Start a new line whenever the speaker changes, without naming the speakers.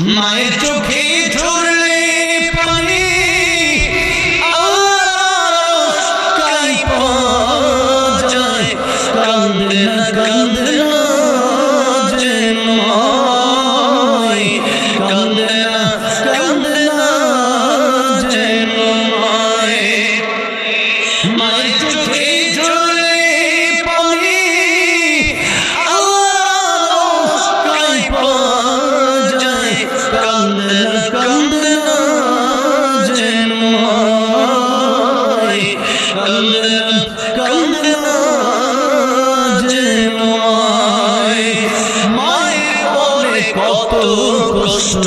মায়ের চোখে ঝরলে পানি যায় কান্দে না কান্দে না যেন মায় কান্দে না কান্দে না যেন মায় মায়ের চোখে ঝরলে পানি যায় কান্দে না কান্দে না যেন মায় কান্দে না কান্দে না যেন মায় মায়ের পরে কত কষ্ট